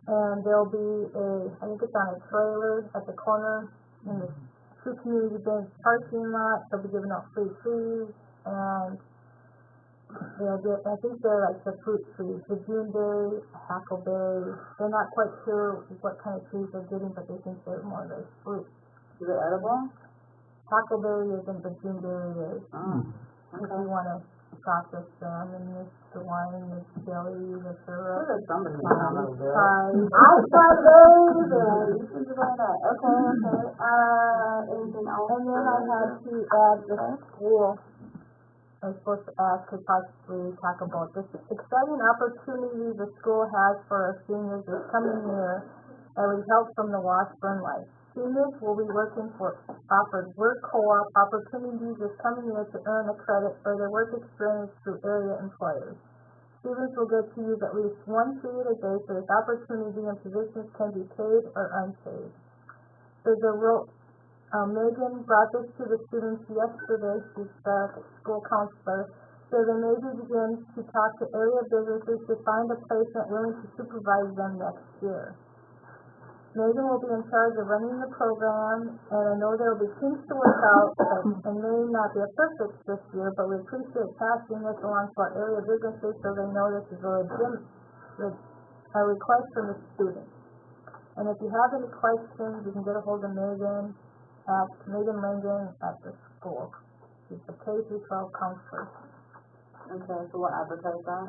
And there'll be I think it's on a trailer at the corner in the 2 community bank parking lot. They'll be giving out free trees, and I think they're like the fruit trees, the Juneberry, Hackleberry. They're not quite sure what kind of trees they're getting, but they think they're more like fruit. Is it edible? Hackleberry isn't, but Juneberry is. Oh. if you wanna process them, and the wine, the jelly, the syrup. There's somebody in town that'll do it. Fries. I tried those, and you can do that. Okay. Anything else? And then I had to add the school. I was supposed to add to possibly talk about this exciting opportunity the school has for our seniors this coming year, and with help from the Washburn Life. Seniors will be offered work co-op opportunities this coming year to earn a credit for their work experience through area employers. Students will get to use at least one period a day for this opportunity, and positions can be paid or unpaid. There's a Megan brought this to the students yesterday. She's the school counselor. So they maybe begin to talk to area businesses to find a placement willing to supervise them next year. Megan will be in charge of running the program, and I know there will be kinks to work out, and may not be a perfect this year, but we appreciate passing this along to our area businesses so they know this is a request from the students. And if you have any questions, you can get a hold of Megan at Megan Langen at the school. She's the K-12 counselor. Okay, so we'll advertise that.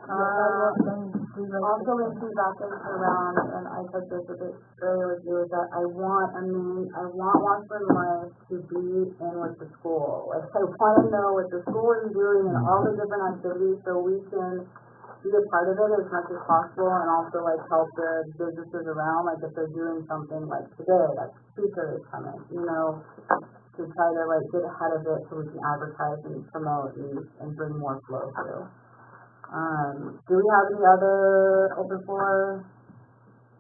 Also, in feedback around, and I said this a bit earlier with you, is that I want Washburn Life to be in with the school. Like, I want to know what the school is doing and all the different activities so we can be a part of it as much as possible, and also like help the businesses around, like if they're doing something like today, like speaker is coming, to try to like get ahead of it so we can advertise and promote and bring more flow through. Do we have any other open floor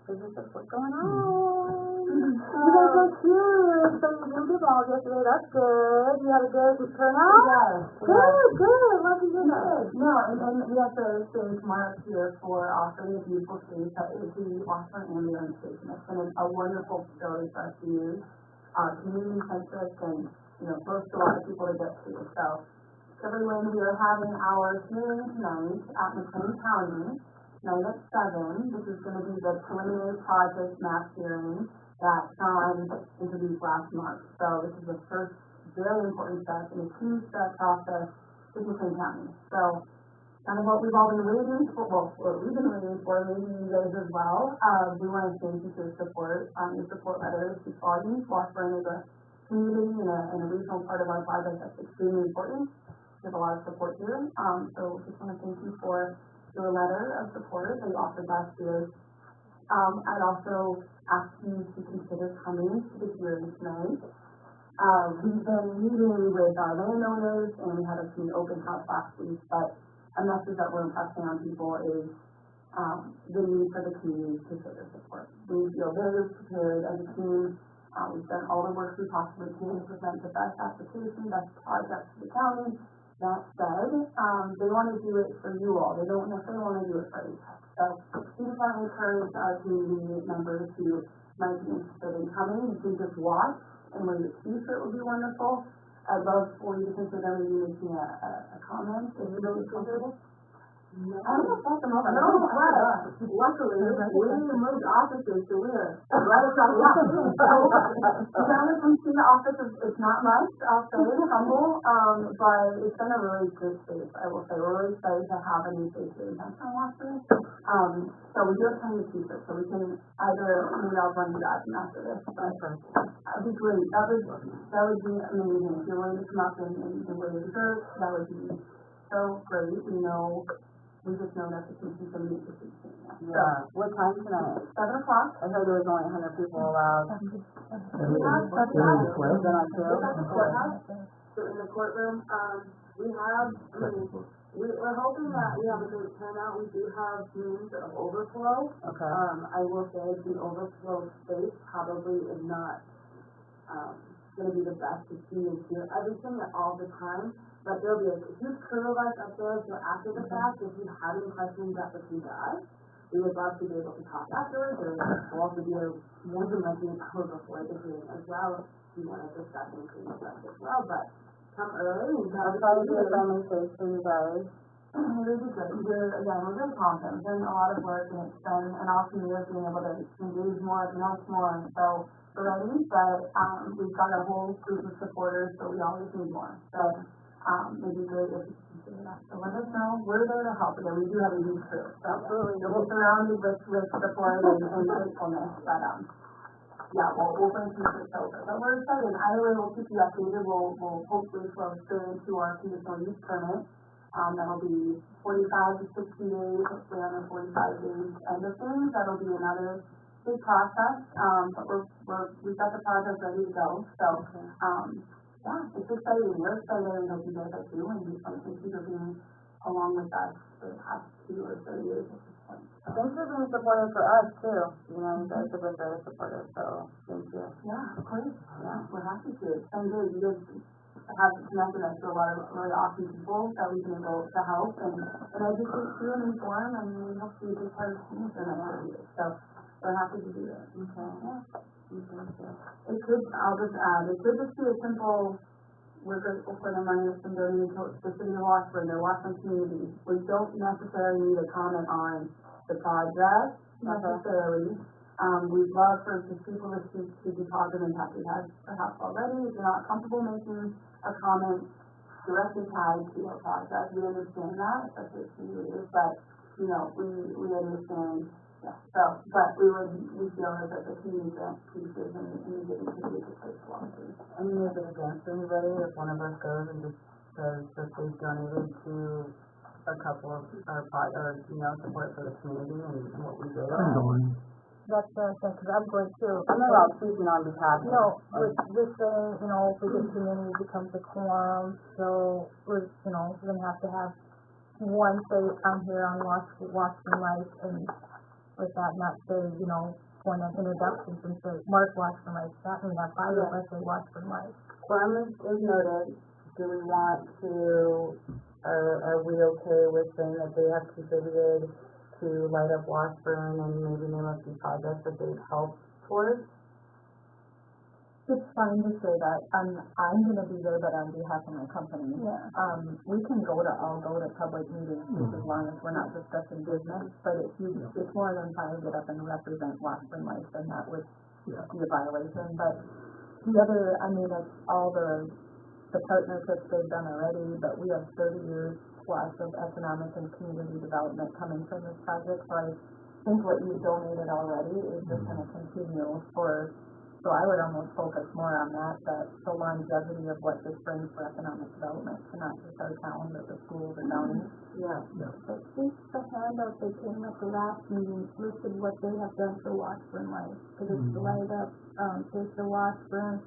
businesses? What's going on? You guys are cute. So you did it all yesterday. That's good. You had a good turnout? Yes. Good. Love to hear that. No, and we have to stay tomorrow here for offering a beautiful space that is the Washburn Ambulance Station. It's been a wonderful facility for us to use. Community centric and, close to a lot of people to get to. So, everyone, we are having our hearing tonight at McLean County, night at 7. This is going to be the preliminary project map hearing that Sean introduced last month. So this is the first very important step in a two-step process with McLean County. So kind of what we've all been waiting for, what we've been waiting for, maybe you guys as well. We want to thank you for your support. Your support letters speak volumes. Washburn is a community and a regional part of our project that's extremely important. We have a lot of support here. So just want to thank you for your letter of support that you offered last year. I'd also ask you to consider coming to the hearing tonight. We've been meeting with our landowners, and we had a community open house last week, but a message that we're impressing on people is the need for the community to show their support. We feel very prepared as a team. We've done all the work we possibly can to present the best application, best project to the county. That said, they want to do it for you all. They don't necessarily want to do it for each other. So we just want to encourage our community members who might be interested in coming. You can just watch and wear your t-shirt would be wonderful. I'd love for you to consider maybe making a comment if you don't feel comfortable. No. I don't know if that's the moment. No, luckily, we moved offices, so we're right across the office. So, when we see the office, it's not much, I'll say, humble, but it's been a really good space, I will say. We're really excited to have a new space here in downtown Washburn. So we do have plenty of t-shirts, so we can either, maybe I'll run you guys after this, but that'd be great. That would be amazing. If you're willing to come up and you can wear your shirt, that would be so great. We just know that the commission's going to be interested in that. Yeah. What time tonight? 7 o'clock. I heard there was only 100 people allowed. So in the courtroom, we're hoping that we have a good turnout. We do have means of overflow. Okay. I will say the overflow space probably is not going to be the best to see and hear everything all the time. But there'll be a huge crew of us up there, so after the fact, if you have any questions that pertain to us, we would love to be able to talk afterwards, or we'll also be more than likely to cover before the hearing as well, if you want to discuss anything with us as well, but come early. I'll try to do a family face for you guys. It'll be good. We're very confident. We're doing a lot of work, and it's been an awesome year being able to engage more, connect more, and so we're ready, but we've got a whole group of supporters, so we always need more. So it'd be great if you could consider that. So let us know, we're there to help, again, we do have a huge crew, so Absolutely. you'll be surrounded with support and gratefulness, but, yeah, we'll bring some trips over, but we're excited, either way, we'll keep you updated, we'll hopefully flow straight into our conditional use permit. That'll be 45 to 60 days, hopefully on the 45 days end of things, that'll be another big process, but we've got the project ready to go, so, yeah, it's exciting, we're excited, and hope you guys are too, and thank you for being along with us for the past 2 or 3 years at this point. So, Thanks for being supportive for us too. You know, you guys have been very supportive, so thank you. yeah, of course, yeah, we're happy to, it's been good, you guys have connected us to a lot of really awesome people that we've been able to help and educate through and inform, and we hope to be a big part of the team for the next 3 years, so we're happy to do that. Okay. Yeah. It could, I'll just add, it could just be a simple, we're grateful for the money that's been donated to the city of Washburn, the Washburn community. We don't necessarily need a comment on the project necessarily. We'd love for the people to speak to the positive impact we had perhaps already. If you're not comfortable making a comment directly tied to a project, we understand that, especially as leaders, but, you know, we understand, yeah, so, but we feel that the community grant pieces and the giving could be a good place to walk through. I mean, is it against anybody if one of us goes and just says that they've donated to a couple of our support for the community and what we did? I'm going. That's the thing, because I'm going too. I'm not all speaking on behalf of. No, we're saying, you know, if we get community becomes a quorum, so we're gonna have to have one face on here on Washburn Life, and with that, not say, one of introductions and say, Mark Washburn Life, that we have 5 of us say Washburn Life. Quorum is noted. Do we want to, are we okay with saying that they have contributed to light up Washburn and maybe name a few projects that they've helped towards? It's fine to say that. I'm gonna be there, but on behalf of my company. Yeah. We can all go to public meetings just as long as we're not discussing business, but if it's more than fine to get up and represent Washburn Life, then that would be a violation. But the other, it's all the partnerships they've done already, but we have 30 years plus of economic and community development coming from this project, so I think what you've donated already is just gonna continue so I would almost focus more on that the longevity of what this brings for economic development to not just our town, but the schools and counties. Yeah. I think the handout they came at the last meeting listed what they have done for Washburn Life, because it's light up, there's the Washburn,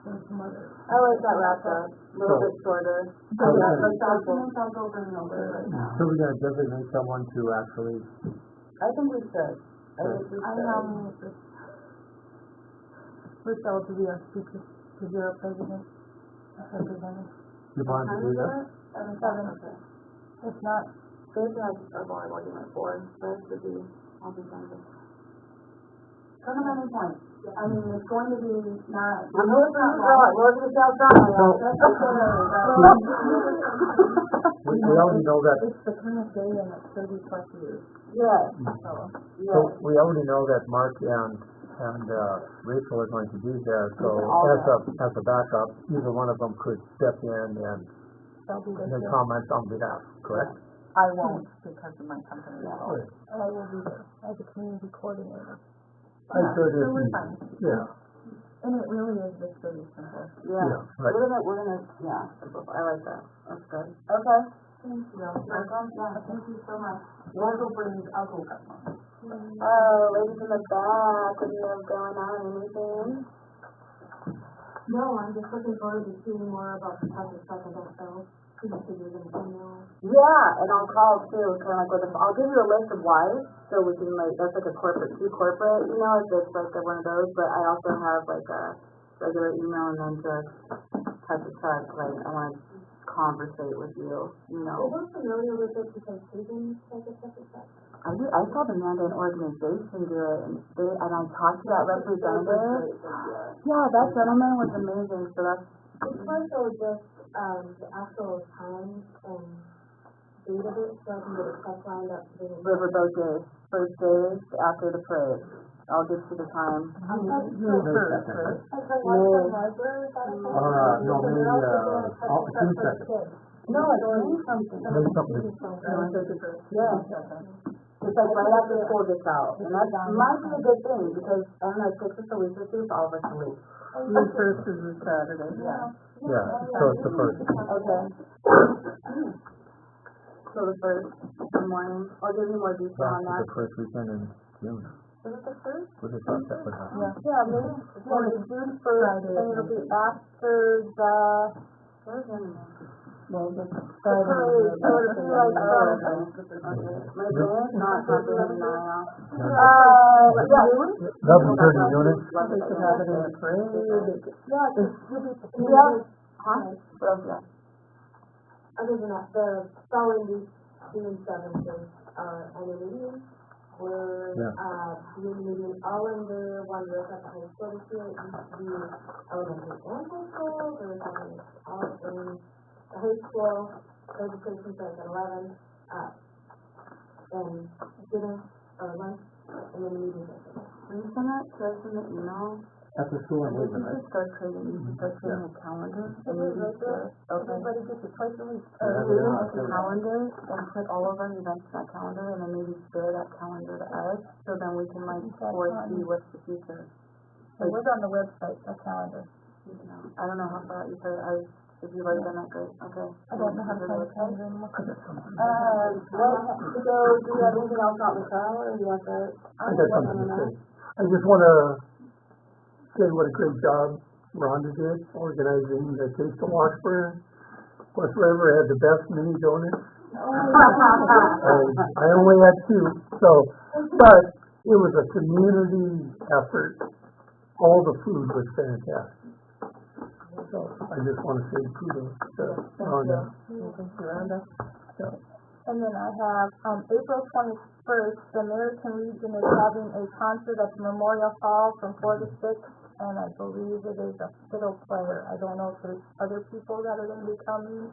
and some others. I like that wrap up, a little bit shorter. So Like documents, I'll go over and over right now. So we're gonna designate someone to actually, I think we should. I nominate Rochelle to be our speaker, to be our president, representative. you want to do that? 7. If not, There's like a volleyball game at 4, so it should be, I'll be done. Come at any point. I mean, it's going to be not. I'm looking at South We already know that, It's the current day and it's 30 plus years. Yes, so yes. we already know that Mark and Rachel are going to be there, so All as a backup, either one of them could step in and They'll be there. make comments on behalf, correct? I won't because of my company. Right. and I will be there as a community coordinator. I said So we're if, fine. yeah, And it really is just very simple. Yeah, right. we're gonna, simplify. I like that. That's good. Okay. Thank you. Welcome. Yeah, thank you so much. I'll go cut one. Ladies in the back, what do you have going on? Anything? No, I'm just looking forward to seeing more about the project stuff, I guess, so. You said you're gonna email. Yeah, and I'll call too, kind of like I'll give you a list of why, so we can that's like a corporate email, if it's like one of those, but I also have like a regular email and then just touch a check, like I want to conversate with you, Well, we're familiar with it because Susan said it's such a check. I saw the Mandan organization do it, and I talked to that representative. Yeah, that gentleman was amazing, so that's. It's also just, the actual time and date of it, so I can get a check lined up. Riverboat Day, first day after the parade. I'll get you the time. May second. May, No, May, June second. no, it's May something. May something. Yeah. It's like right after school gets out, and that might be a good thing, because, I don't know, it takes us a week or two for all of us to leave. June first is a Saturday, yeah. Yeah, so it's the first. Okay. So the first, the morning, I'll give you more detail on that. The first weekend in June. Is it the first? Was it thought that would happen? Yeah, maybe, June first, and it'll be after the, Where's the name? Well, the parade, so it'll be like, My brain's not comprehending that now. yeah. 11:30 units. They could have it in the parade, they could, Yeah, just, Yeah. Huh? What else you got? Other than that, the following week, June seventh is our annual meeting. We're, doing the meeting all under one roof at the high school this year. It used to be elementary and high school, we're having it all in the high school, registration starts at 11, and dinner, or lunch, and then the meeting starts at 11. Can you send that to us in the email? At the school in Lisbon, right? Start creating a calendar, and we need to, everybody gets it twice a week. we need a calendar, and put all of our events in that calendar, and then maybe share that calendar to us, so then we can like foresee what's the future. It was on the website, a calendar. You know, I don't know how far you said, if you've already done that, great, okay. I don't know how to find a calendar anymore. So, do you have anything else on the calendar, or do you want to? I got something to say. I just wanna say what a great job Rhonda did organizing the Taste of Washburn. West River had the best mini donuts. I only had two, but it was a community effort. All the food was fantastic. So I just want to say kudos to Rhonda. thank you, Rhonda. And then I have, April 21st, the American Legion is having a concert at the Memorial Hall from 4 to 6, and I believe it is a fiddle player. I don't know if there's other people that are going to be coming.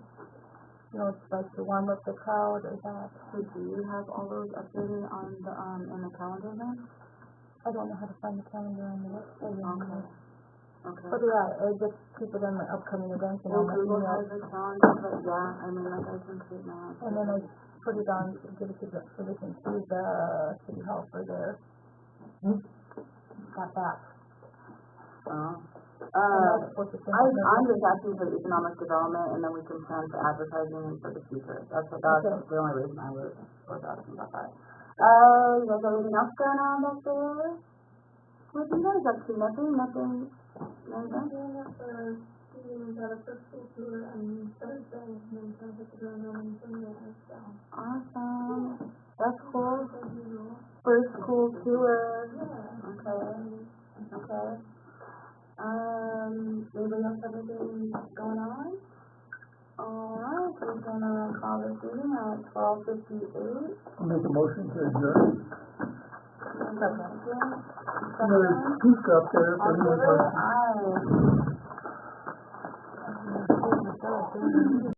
You know, it's like to warm up the crowd or that. So do you have all those updated on the, in the calendar then? I don't know how to find the calendar on the website. Okay. Okay. But yeah, I just keep it in my upcoming events and on my Google email. has a calendar, but yeah, I mean, like I can see it now. And then I put it on, give it to the, so they can see the city hall for their, got that. Oh. And that's supposed to send it. I'm just asking for the economic development, and then we can plan for advertising and for the future. That's the only reason I was asking about that. You guys have anything else going on back there? What are you guys up to? Nothing? Awesome. That's cool. First school tour. Okay. Anybody else have anything going on? Alright, we're gonna call this meeting at 12:58. I'll make a motion to adjourn. Second. There's pizza up there. If anyone wants- Aye.